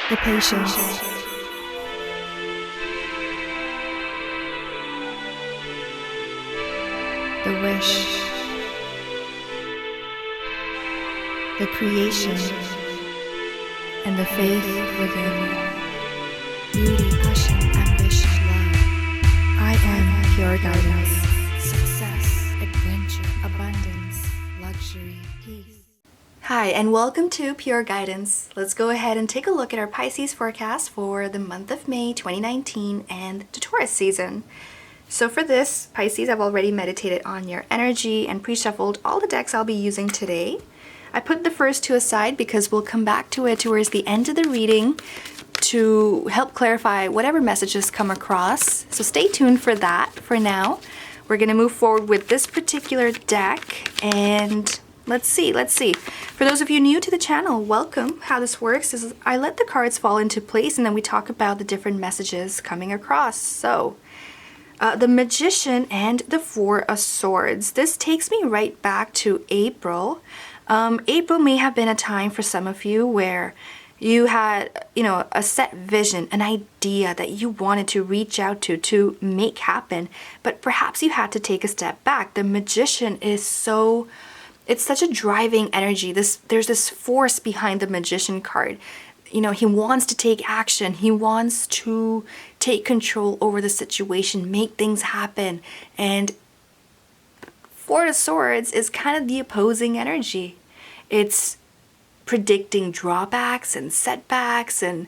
the patience, the wish, the creation, and the faith within. Beauty, passion, ambition, love. I am pure guidance, success, adventure, abundance, luxury, peace. Hi, and welcome to Pure Guidance. Let's go ahead and take a look at our Pisces forecast for the month of May 2019 and the Taurus season. So for this, Pisces, I've already meditated on your energy and pre-shuffled all the decks I'll be using today. I put the first two aside because we'll come back to it towards the end of the reading to help clarify whatever messages come across. So stay tuned for that. For now, we're going to move forward with this particular deck, and let's see. For those of you new to the channel, welcome. How this works is I let the cards fall into place and then we talk about the different messages coming across. So, the Magician and the Four of Swords. This takes me right back to April. April may have been a time for some of you where you had, a set vision, an idea that you wanted to reach out to make happen, but perhaps you had to take a step back. The Magician is it's such a driving energy. There's this force behind the Magician card. He wants to take action. He wants to take control over the situation, make things happen. And Four of Swords is kind of the opposing energy. It's predicting drawbacks and setbacks, and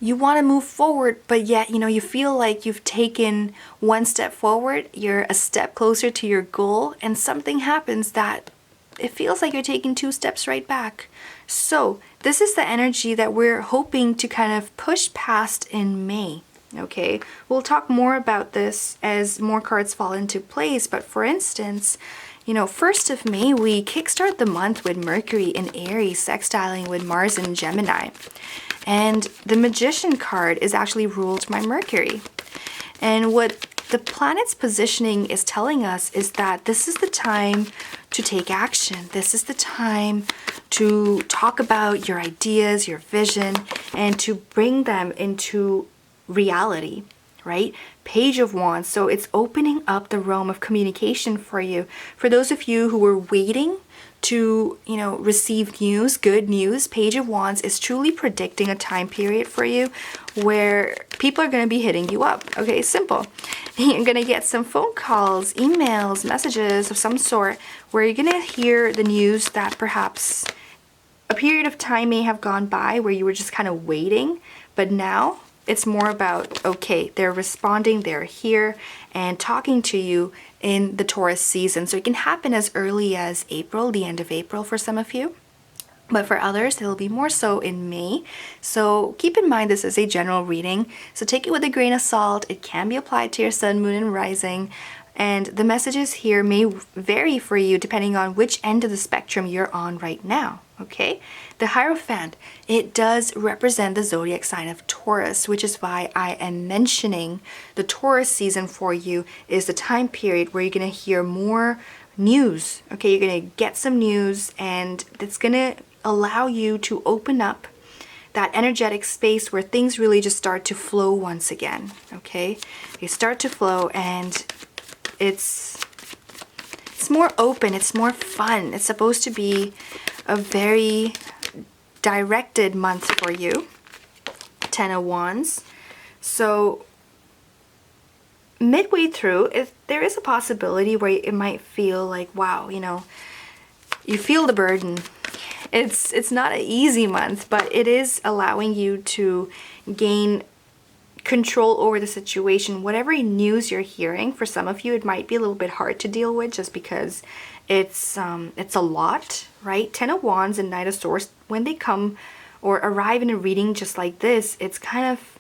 you want to move forward, but yet, you feel like you've taken one step forward, you're a step closer to your goal, and something happens that it feels like you're taking two steps right back. So this is the energy that we're hoping to kind of push past in May. Okay, we'll talk more about this as more cards fall into place, but for instance, 1st of May, we kickstart the month with Mercury in Aries sextiling with Mars in Gemini. And the Magician card is actually ruled by Mercury. And what the planet's positioning is telling us is that this is the time to take action. This is the time to talk about your ideas, your vision, and to bring them into reality, right? Page of Wands. So it's opening up the realm of communication for you. For those of you who were waiting to, receive news, good news, Page of Wands is truly predicting a time period for you where people are going to be hitting you up. Okay, simple. You're going to get some phone calls, emails, messages of some sort where you're going to hear the news that perhaps a period of time may have gone by where you were just kind of waiting, but now it's more about, okay, they're responding, they're here and talking to you in the Taurus season. So it can happen as early as April, the end of April for some of you. But for others, it'll be more so in May. So keep in mind this is a general reading. So take it with a grain of salt. It can be applied to your sun, moon, and rising. And the messages here may vary for you depending on which end of the spectrum you're on right now, okay? The Hierophant, it does represent the zodiac sign of Taurus, which is why I am mentioning the Taurus season for you is the time period where you're going to hear more news, okay? You're going to get some news, and it's going to allow you to open up that energetic space where things really just start to flow once again, okay? They start to flow, and it's more open, it's more fun. It's supposed to be a very directed month for you. 10 of Wands. So midway through, there is a possibility where it might feel like, wow, you feel the burden. It's not an easy month, but it is allowing you to gain control over the situation. Whatever news you're hearing, for some of you it might be a little bit hard to deal with just because it's a lot, right? 10 of Wands and Knight of Swords, when they come or arrive in a reading just like this, it's kind of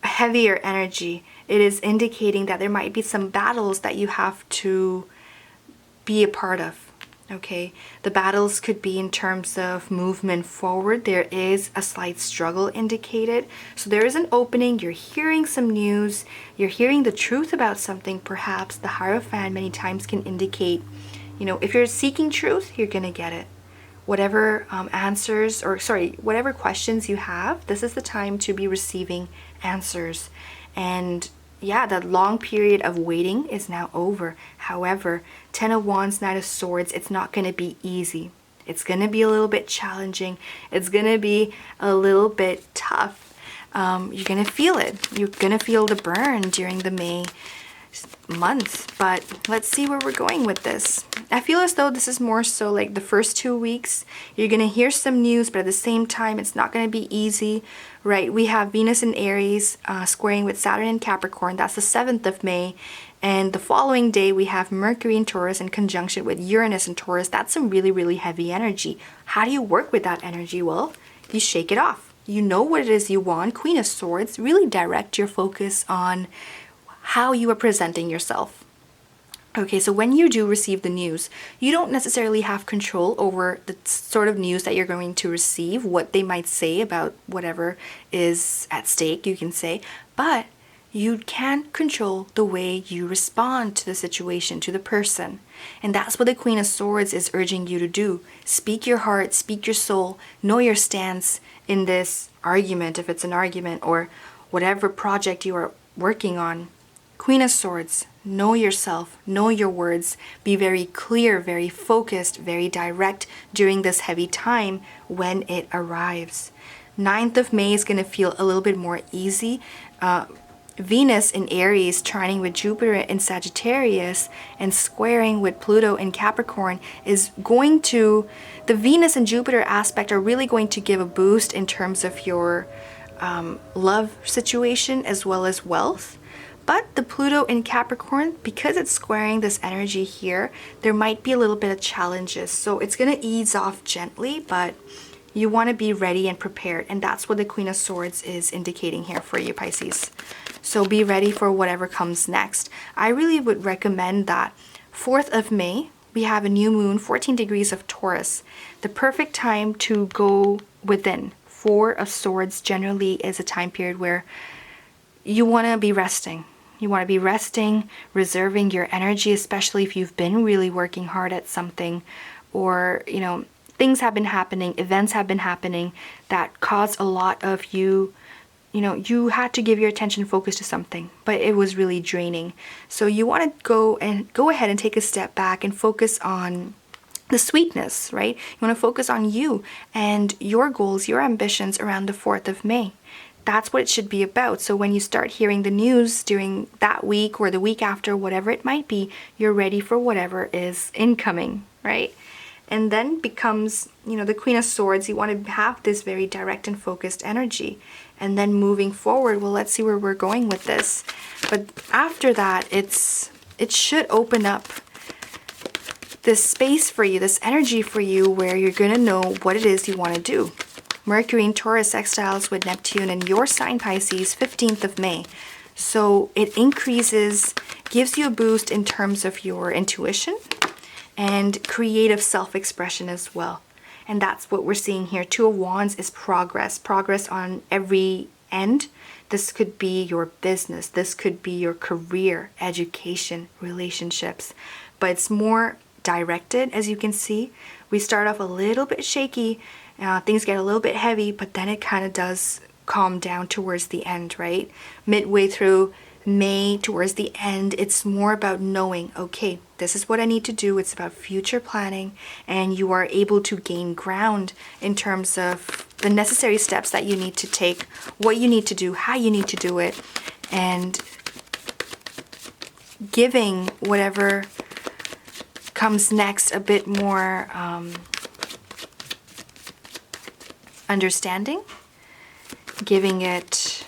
a heavier energy. It is indicating that there might be some battles that you have to be a part of. Okay, the battles could be in terms of movement forward. There is a slight struggle indicated. So there is an opening, you're hearing some news, you're hearing the truth about something. Perhaps the Hierophant many times can indicate, if you're seeking truth, you're gonna get it. whatever answers, or sorry, whatever questions you have, this is the time to be receiving answers. And yeah, that long period of waiting is now over. However, Ten of Wands, Knight of Swords, it's not going to be easy. It's going to be a little bit challenging. It's going to be a little bit tough. You're going to feel it. You're going to feel the burn during the May months, but let's see where we're going with this. I feel as though this is more so like the first 2 weeks. You're going to hear some news, but at the same time, it's not going to be easy, right? We have Venus in Aries squaring with Saturn in Capricorn. That's the 7th of May. And the following day, we have Mercury in Taurus in conjunction with Uranus in Taurus. That's some really, really heavy energy. How do you work with that energy? Well, you shake it off. You know what it is you want. Queen of Swords, really direct your focus on how you are presenting yourself. Okay, so when you do receive the news, you don't necessarily have control over the sort of news that you're going to receive, what they might say about whatever is at stake, you can say, but you can control the way you respond to the situation, to the person. And that's what the Queen of Swords is urging you to do. Speak your heart, speak your soul, know your stance in this argument, if it's an argument, or whatever project you are working on. Queen of Swords, know yourself, know your words, be very clear, very focused, very direct during this heavy time when it arrives. 9th of May is going to feel a little bit more easy. Venus in Aries trining with Jupiter in Sagittarius and squaring with Pluto in Capricorn is going to, the Venus and Jupiter aspect are really going to give a boost in terms of your love situation as well as wealth. But the Pluto in Capricorn, because it's squaring this energy here, there might be a little bit of challenges. So it's going to ease off gently, but you want to be ready and prepared. And that's what the Queen of Swords is indicating here for you, Pisces. So be ready for whatever comes next. I really would recommend that 4th of May, we have a new moon, 14 degrees of Taurus. The perfect time to go within. 4 of Swords generally is a time period where you want to be resting. You want to be resting, reserving your energy, especially if you've been really working hard at something, or, you know, things have been happening, events have been happening that caused a lot of you, you know, you had to give your attention focus to something, but it was really draining. So you want to go ahead and take a step back and focus on the sweetness, right? You want to focus on you and your goals, your ambitions around the 4th of May. That's what it should be about. So when you start hearing the news during that week or the week after, whatever it might be, you're ready for whatever is incoming, right? And then becomes, you know, the Queen of Swords. You want to have this very direct and focused energy. And then moving forward, well, let's see where we're going with this. But after that, it should open up this space for you, this energy for you, where you're going to know what it is you want to do. Mercury in Taurus sextiles with Neptune in your sign, Pisces, 15th of May. So it increases, gives you a boost in terms of your intuition and creative self-expression as well. And that's what we're seeing here. 2 of Wands is progress on every end. This could be your business. This could be your career, education, relationships. But it's more directed, as you can see. We start off a little bit shaky. Things get a little bit heavy, but then it kind of does calm down towards the end, right? Midway through May, towards the end, it's more about knowing, okay, this is what I need to do. It's about future planning, and you are able to gain ground in terms of the necessary steps that you need to take, what you need to do, how you need to do it, and giving whatever comes next a bit more understanding, giving it,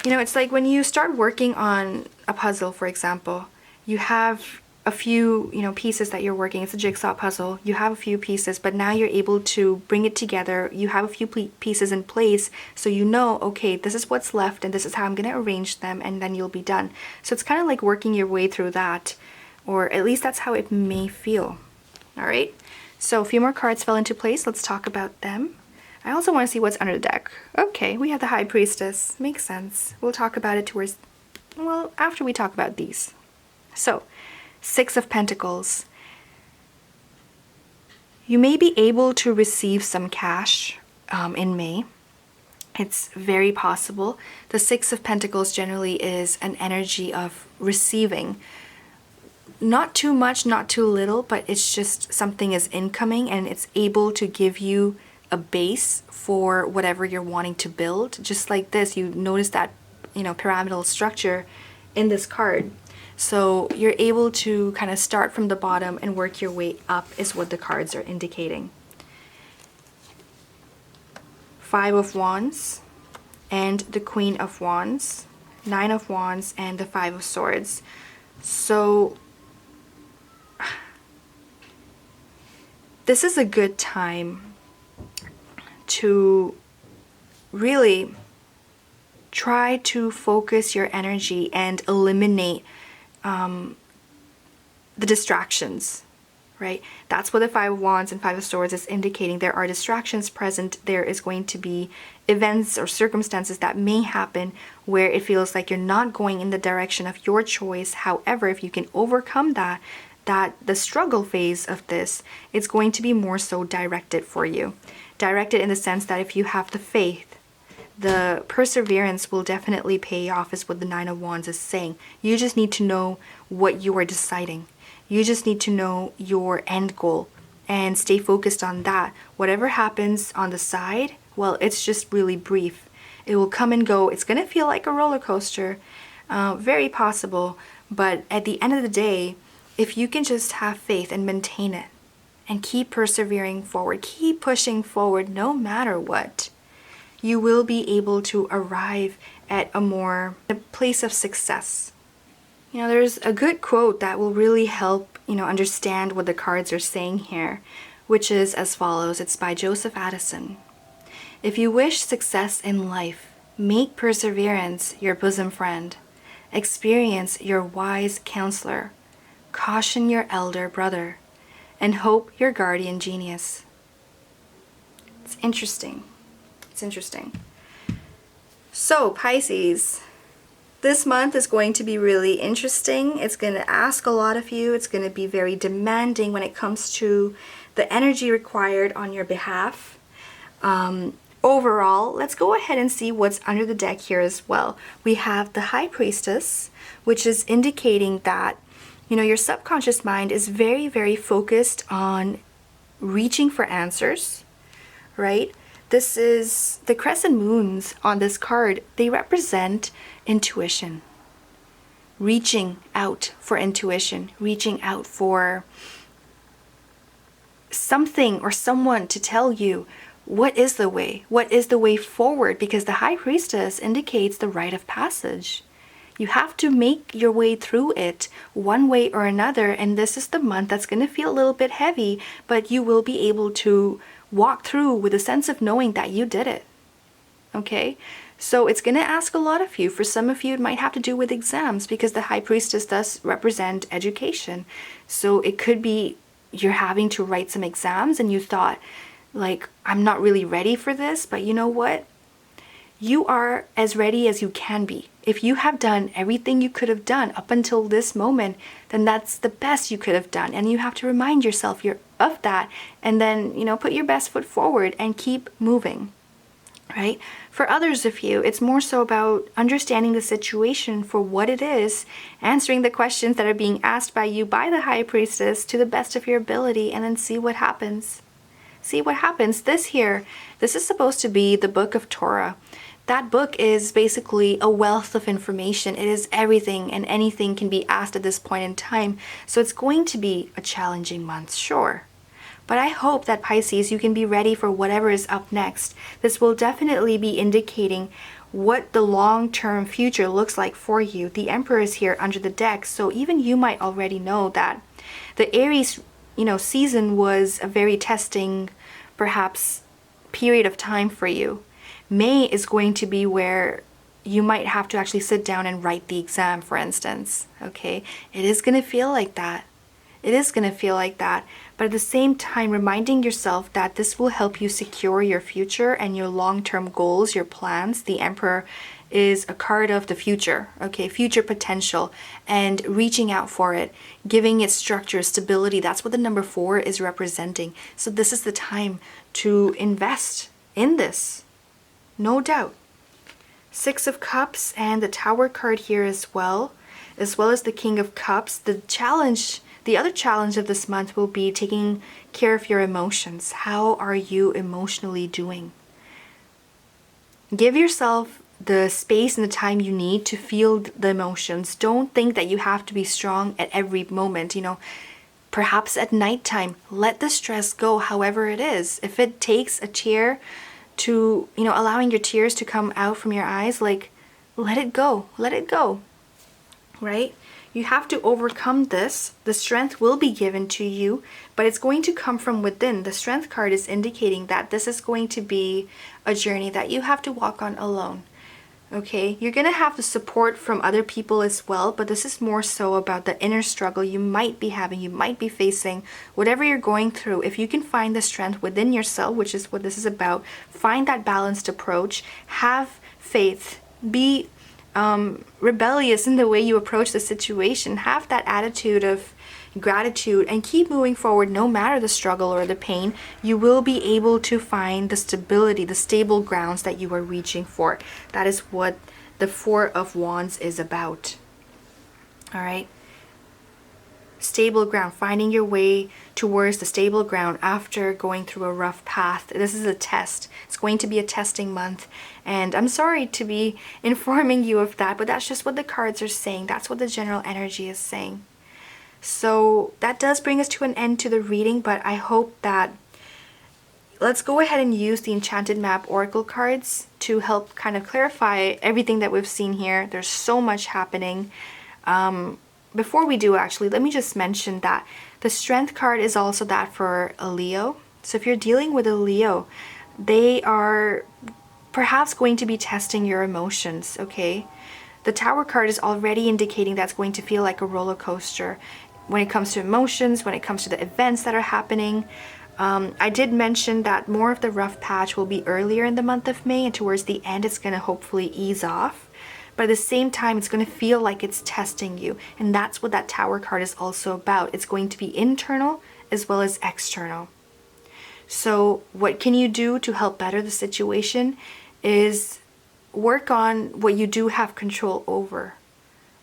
you know, it's like when you start working on a puzzle, for example, you have a few, you know, pieces that you're working. It's a jigsaw puzzle. You have a few pieces, but now you're able to bring it together. You have a few pieces in place, so you know, okay, this is what's left and this is how I'm going to arrange them, and then you'll be done. So it's kind of like working your way through that, or at least that's how it may feel. All right. So a few more cards fell into place. Let's talk about them. I also want to see what's under the deck. Okay, we have the High Priestess. Makes sense. We'll talk about it towards, well, after we talk about these. So, 6 of Pentacles. You may be able to receive some cash in May. It's very possible. The Six of Pentacles generally is an energy of receiving. Not too much, not too little, but it's just something is incoming and it's able to give you a base for whatever you're wanting to build. Just like this, you notice that, pyramidal structure in this card. So you're able to kind of start from the bottom and work your way up is what the cards are indicating. Five of Wands and the Queen of Wands, Nine of Wands and the Five of Swords. So this is a good time to really try to focus your energy and eliminate the distractions, right? That's what the Five of Wands and Five of Swords is indicating. There are distractions present. There is going to be events or circumstances that may happen where it feels like you're not going in the direction of your choice. However, if you can overcome that the struggle phase of this, it's going to be more so directed for you. Directed in the sense that if you have the faith, the perseverance will definitely pay off, is what the Nine of Wands is saying. You just need to know what you are deciding. You just need to know your end goal and stay focused on that. Whatever happens on the side, well, it's just really brief. It will come and go. It's going to feel like a roller coaster. Very possible. But at the end of the day, if you can just have faith and maintain it and keep persevering forward, keep pushing forward no matter what, you will be able to arrive at a place of success. There's a good quote that will really help, understand what the cards are saying here, which is as follows. It's by Joseph Addison. If you wish success in life, make perseverance your bosom friend. Experience your wise counselor. Caution your elder brother. And hope your guardian genius. It's interesting. It's interesting. So, Pisces, this month is going to be really interesting. It's going to ask a lot of you. It's going to be very demanding when it comes to the energy required on your behalf. Overall, let's go ahead and see what's under the deck here as well. We have the High Priestess, which is indicating that, your subconscious mind is very, very focused on reaching for answers, right? This is the crescent moons on this card. They represent intuition, reaching out for intuition, reaching out for something or someone to tell you what is the way forward, because the High Priestess indicates the rite of passage. You have to make your way through it one way or another, and this is the month that's going to feel a little bit heavy, but you will be able to walk through with a sense of knowing that you did it. Okay? So it's going to ask a lot of you. For some of you, it might have to do with exams, because the High Priestess does represent education. So it could be you're having to write some exams and you thought, like, I'm not really ready for this, but you know what? You are as ready as you can be. If you have done everything you could have done up until this moment, then that's the best you could have done. And you have to remind yourself of that, and then, put your best foot forward and keep moving, right? For others of you, it's more so about understanding the situation for what it is, answering the questions that are being asked by you by the High Priestess to the best of your ability, and then see what happens. See what happens. This is supposed to be the book of Torah. That book is basically a wealth of information. It is everything and anything can be asked at this point in time. So it's going to be a challenging month, sure. But I hope that, Pisces, you can be ready for whatever is up next. This will definitely be indicating what the long-term future looks like for you. The Emperor is here under the deck, so even you might already know that the Aries, season was a very testing, perhaps, period of time for you. May is going to be where you might have to actually sit down and write the exam, for instance, okay? It is going to feel like that. It is going to feel like that. But at the same time, reminding yourself that this will help you secure your future and your long-term goals, your plans. The Emperor is a card of the future, okay? Future potential and reaching out for it, giving it structure, stability. That's what the number 4 is representing. So this is the time to invest in this, no doubt. 6 of Cups and the Tower card here as well as the King of Cups. The other challenge of this month will be taking care of your emotions. How are you emotionally doing? Give yourself the space and the time you need to feel the emotions. Don't think that you have to be strong at every moment, Perhaps at nighttime, let the stress go however it is. If it takes a tear to, allowing your tears to come out from your eyes, like, let it go, right? You have to overcome this. The strength will be given to you, but it's going to come from within. The Strength card is indicating that this is going to be a journey that you have to walk on alone. Okay, you're going to have the support from other people as well, but this is more so about the inner struggle you might be having, you might be facing, whatever you're going through. If you can find the strength within yourself, which is what this is about, find that balanced approach, have faith, be rebellious in the way you approach the situation, have that attitude of gratitude, and keep moving forward no matter the struggle or the pain. You will be able to find the stability, the stable grounds that you are reaching for. That is what the 4 of Wands is about. All right, stable ground, finding your way towards the stable ground after going through a rough path. This is a test. It's going to be a testing month, and I'm sorry to be informing you of that, but that's just what the cards are saying. That's what the general energy is saying. So that does bring us to an end to the reading, but I hope that let's go ahead and use the Enchanted Map Oracle cards to help kind of clarify everything that we've seen here. There's so much happening. Before we do, actually, let me just mention that the Strength card is also that for a Leo. So if you're dealing with a Leo, they are perhaps going to be testing your emotions, okay? The Tower card is already indicating that's going to feel like a roller coaster when it comes to emotions, when it comes to the events that are happening. I did mention that more of the rough patch will be earlier in the month of May, and towards the end it's going to hopefully ease off. But at the same time, it's going to feel like it's testing you. And that's what that Tower card is also about. It's going to be internal as well as external. So what can you do to help better the situation is work on what you do have control over,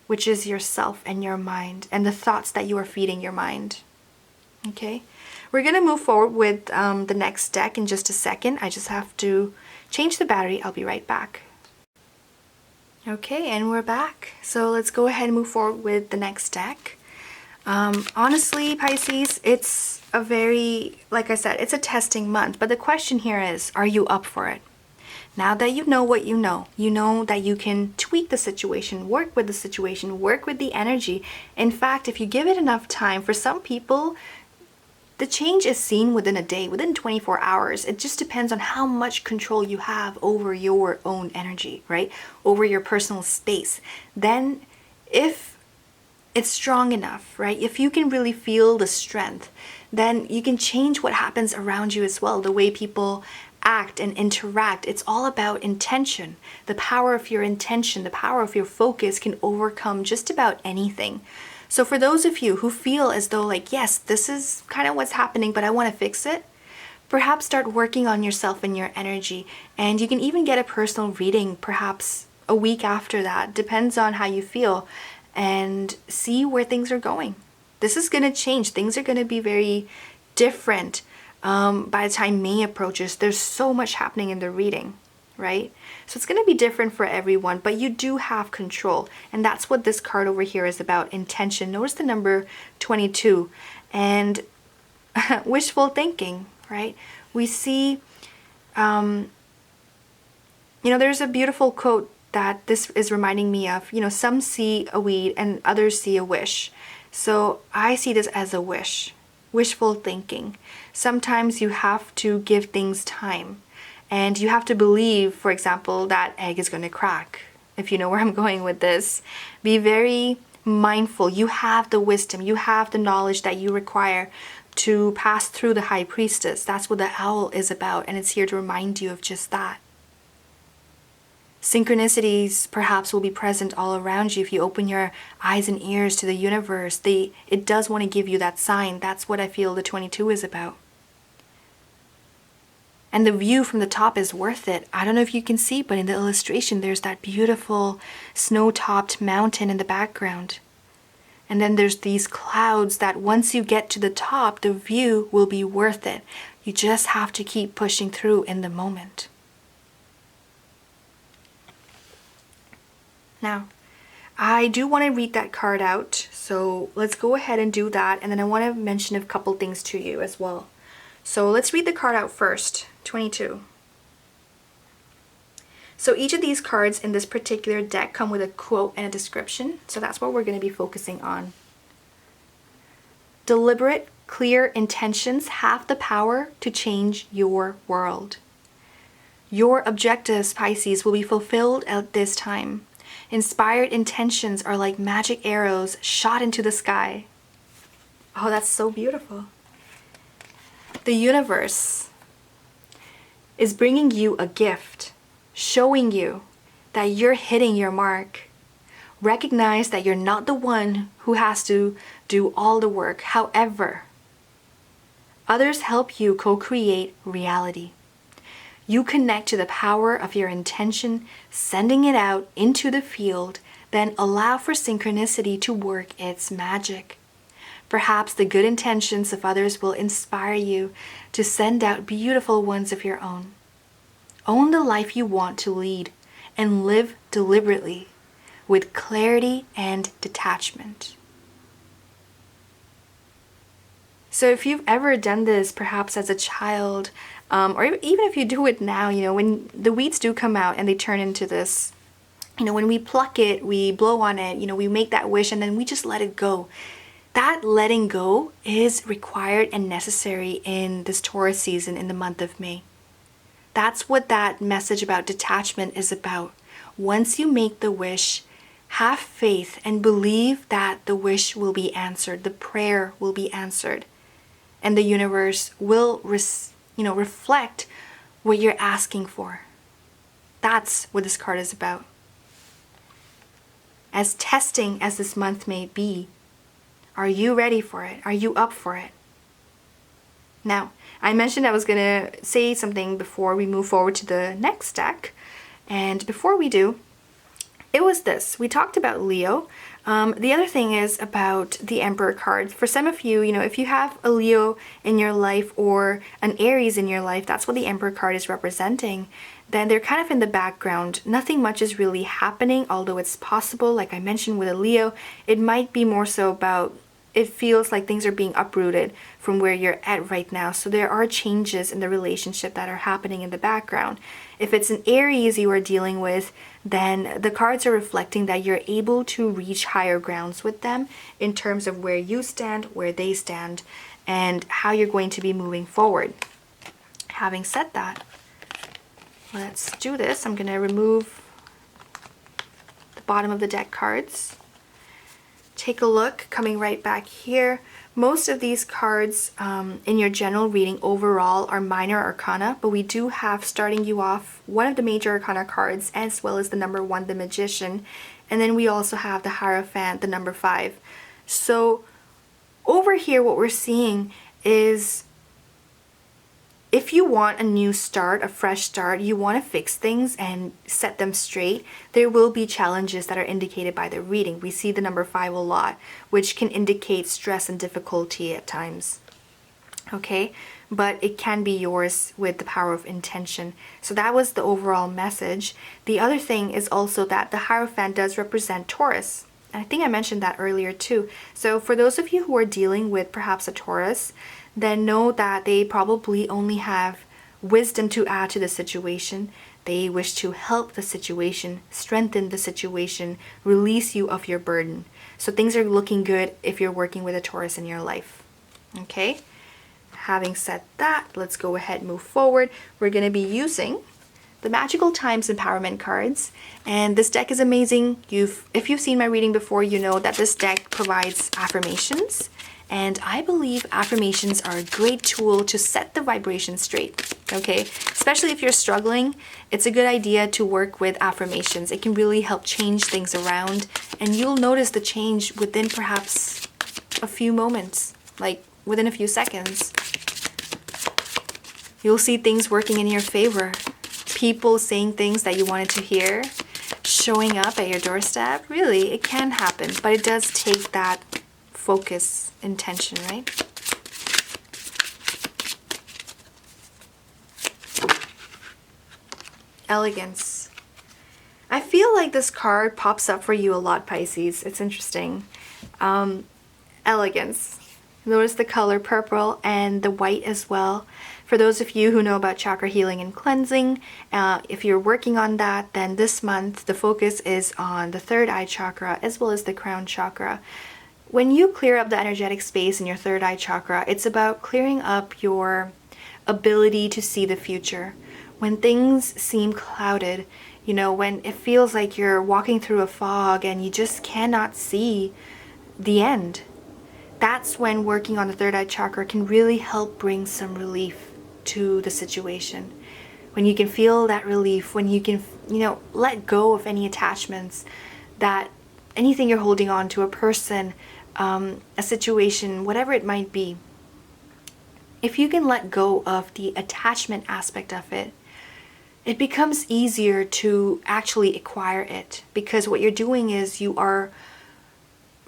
which is yourself and your mind and the thoughts that you are feeding your mind. Okay, we're going to move forward with the next deck in just a second. I just have to change the battery. I'll be right back. Okay, and we're back. So let's go ahead and move forward with the next deck. Honestly, Pisces, it's a very, like I said, it's a testing month. But the question here is, are you up for it? Now that you know what you know that you can tweak the situation, work with the situation, work with the energy. In fact, if you give it enough time, for some people, the change is seen within a day, within 24 hours. It just depends on how much control you have over your own energy, right? Over your personal space. Then if it's strong enough, right? If you can really feel the strength, then you can change what happens around you as well. The way people act and interact. It's all about intention. The power of your intention, the power of your focus can overcome just about anything. So for those of you who feel as though like, yes, this is kind of what's happening, but I want to fix it, perhaps start working on yourself and your energy. And you can even get a personal reading perhaps a week after that. Depends on how you feel, and see where things are going. This is going to change. Things are going to be very different by the time May approaches. There's so much happening in the reading, right? So it's going to be different for everyone, but you do have control. And that's what this card over here is about, intention. Notice the number 22 and wishful thinking, right? We see, there's a beautiful quote that this is reminding me of. Some see a weed and others see a wish. So I see this as a wish, wishful thinking. Sometimes you have to give things time. And you have to believe, for example, that egg is going to crack. If you know where I'm going with this, be very mindful. You have the wisdom, you have the knowledge that you require to pass through the High Priestess. That's what the owl is about, and it's here to remind you of just that. Synchronicities perhaps will be present all around you if you open your eyes and ears to the universe. It does want to give you that sign. That's what I feel the 22 is about. And the view from the top is worth it. I don't know if you can see, but in the illustration, there's that beautiful snow-topped mountain in the background. And then there's these clouds that once you get to the top, the view will be worth it. You just have to keep pushing through in the moment. Now, I do want to read that card out, so let's go ahead and do that, and then I want to mention a couple things to you as well. So let's read the card out first, 22. So each of these cards in this particular deck come with a quote and a description, so that's what we're going to be focusing on. Deliberate, clear intentions have the power to change your world. Your objectives, Pisces, will be fulfilled at this time. Inspired intentions are like magic arrows shot into the sky. Oh, that's so beautiful. The universe is bringing you a gift, showing you that you're hitting your mark. Recognize that you're not the one who has to do all the work. However, others help you co-create reality. You connect to the power of your intention, sending it out into the field, then allow for synchronicity to work its magic. Perhaps the good intentions of others will inspire you to send out beautiful ones of your own. Own the life you want to lead and live deliberately with clarity and detachment. So if you've ever done this, perhaps as a child, or even if you do it now, when the weeds do come out and they turn into this, when we pluck it, we blow on it, we make that wish and then we just let it go. That letting go is required and necessary in this Taurus season in the month of May. That's what that message about detachment is about. Once you make the wish, have faith and believe that the wish will be answered, the prayer will be answered, and the universe will reflect what you're asking for. That's what this card is about. As testing as this month may be, are you ready for it? Are you up for it? Now, I mentioned I was going to say something before we move forward to the next deck. And before we do, it was this. We talked about Leo. The other thing is about the Emperor card. For some of you, if you have a Leo in your life or an Aries in your life, that's what the Emperor card is representing. Then they're kind of in the background. Nothing much is really happening, although it's possible. Like I mentioned with a Leo, it might be more so about it feels like things are being uprooted from where you're at right now. So there are changes in the relationship that are happening in the background. If it's an Aries you are dealing with, then the cards are reflecting that you're able to reach higher grounds with them in terms of where you stand, where they stand, and how you're going to be moving forward. Having said that, let's do this. I'm going to remove the bottom of the deck cards. Take a look, coming right back here. Most of these cards in your general reading overall are minor arcana, but we do have, starting you off, one of the major arcana cards, as well as the number 1, the Magician, and then we also have the Hierophant, the number 5. So over here what we're seeing is, if you want a new start, a fresh start, you want to fix things and set them straight, there will be challenges that are indicated by the reading. We see the number 5 a lot, which can indicate stress and difficulty at times. Okay, but it can be yours with the power of intention. So that was the overall message. The other thing is also that the Hierophant does represent Taurus. And I think I mentioned that earlier too. So for those of you who are dealing with perhaps a Taurus, then know that they probably only have wisdom to add to the situation. They wish to help the situation, strengthen the situation, release you of your burden. So things are looking good if you're working with a Taurus in your life. Okay? Having said that, let's go ahead and move forward. We're going to be using the Magical Times Empowerment cards, and this deck is amazing. If you've seen my reading before, you know that this deck provides affirmations And I believe affirmations are a great tool to set the vibration straight, okay? Especially if you're struggling, it's a good idea to work with affirmations. It can really help change things around, and you'll notice the change within perhaps a few moments, like within a few seconds. You'll see things working in your favor. People saying things that you wanted to hear, showing up at your doorstep. Really, it can happen, but it does take that focus, intention, right? Elegance. I feel like this card pops up for you a lot, Pisces. It's interesting. Elegance. Notice the color purple and the white as well. For those of you who know about chakra healing and cleansing, if you're working on that, then this month the focus is on the third eye chakra as well as the crown chakra. When you clear up the energetic space in your third eye chakra, it's about clearing up your ability to see the future. When things seem clouded, you know, when it feels like you're walking through a fog and you just cannot see the end, that's when working on the third eye chakra can really help bring some relief to the situation. When you can feel that relief, when you can, you know, let go of any attachments, that anything you're holding on to, a person, a situation, whatever it might be. If you can let go of the attachment aspect of it, it becomes easier to actually acquire it, because what you're doing is you are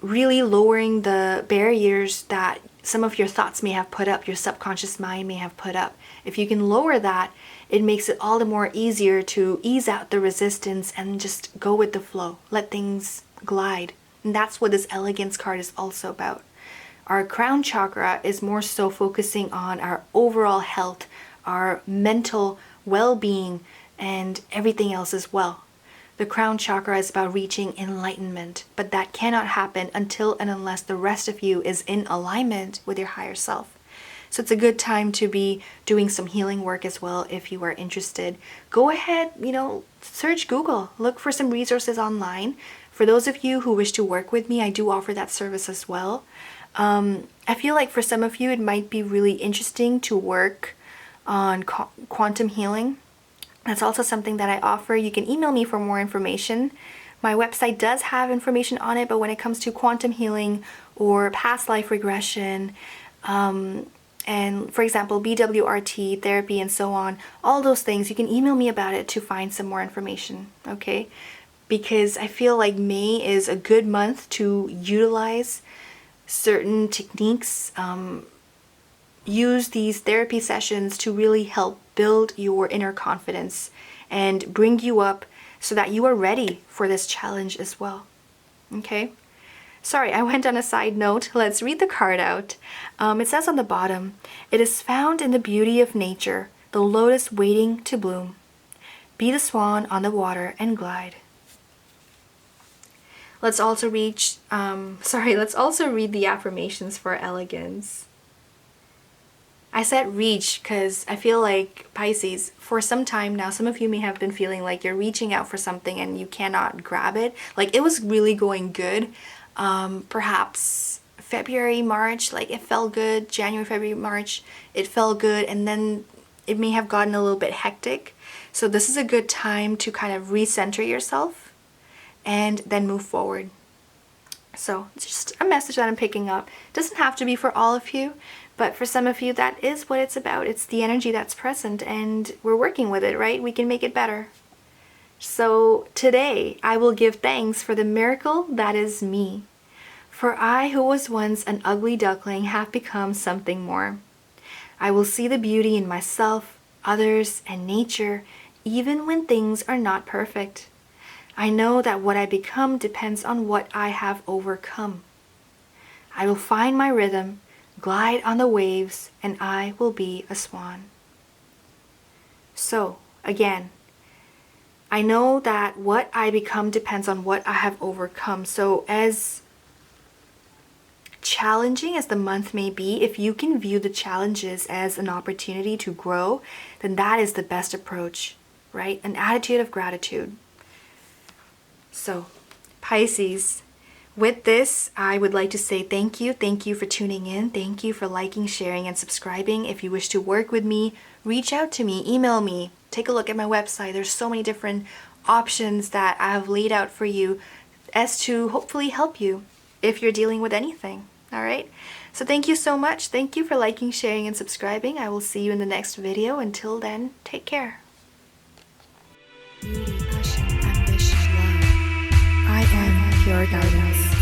really lowering the barriers that some of your thoughts may have put up, your subconscious mind may have put up. If you can lower that, it makes it all the more easier to ease out the resistance and just go with the flow. Let things glide. And that's what this elegance card is also about. Our crown chakra is more so focusing on our overall health, our mental well-being, and everything else as well. The crown chakra is about reaching enlightenment, but that cannot happen until and unless the rest of you is in alignment with your higher self. So it's a good time to be doing some healing work as well if you are interested. Go ahead, you know, search Google, look for some resources online. For those of you who wish to work with me, I do offer that service as well. I feel like for some of you, it might be really interesting to work on quantum healing. That's also something that I offer. You can email me for more information. My website does have information on it, but when it comes to quantum healing or past life regression, and for example, BWRT therapy and so on, all those things, you can email me about it to find some more information, okay? Because I feel like May is a good month to utilize certain techniques, use these therapy sessions to really help build your inner confidence and bring you up so that you are ready for this challenge as well. Okay? Sorry, I went on a side note. Let's read the card out. It says on the bottom, "It is found in the beauty of nature, the lotus waiting to bloom. Be the swan on the water and glide." Let's also read the affirmations for elegance. I said reach because I feel like Pisces, for some time now, some of you may have been feeling like you're reaching out for something and you cannot grab it. Like it was really going good. Perhaps February, March, like it felt good. January, February, March, it felt good. And then it may have gotten a little bit hectic. So this is a good time to kind of recenter yourself and then move forward. So it's just a message that I'm picking up. It doesn't have to be for all of you, but for some of you, that is what it's about. It's the energy that's present and we're working with it, right? We can make it better. So today, I will give thanks for the miracle that is me. For I, who was once an ugly duckling, have become something more. I will see the beauty in myself, others, and nature, even when things are not perfect. I know that what I become depends on what I have overcome. I will find my rhythm, glide on the waves, and I will be a swan. So, again, I know that what I become depends on what I have overcome. So as challenging as the month may be, if you can view the challenges as an opportunity to grow, then that is the best approach, right? An attitude of gratitude. So, Pisces, With this, I would like to say thank you. Thank you for tuning in. Thank you for liking, sharing, and subscribing. If you wish to work with me, reach out to me, email me, take a look at my website. There's so many different options that I have laid out for you as to hopefully help you if you're dealing with anything. All right? So thank you so much. Thank you for liking, sharing, and subscribing. I will see you in the next video. Until then, take care. Beauty, passion, ambition, love. I am pure guidance.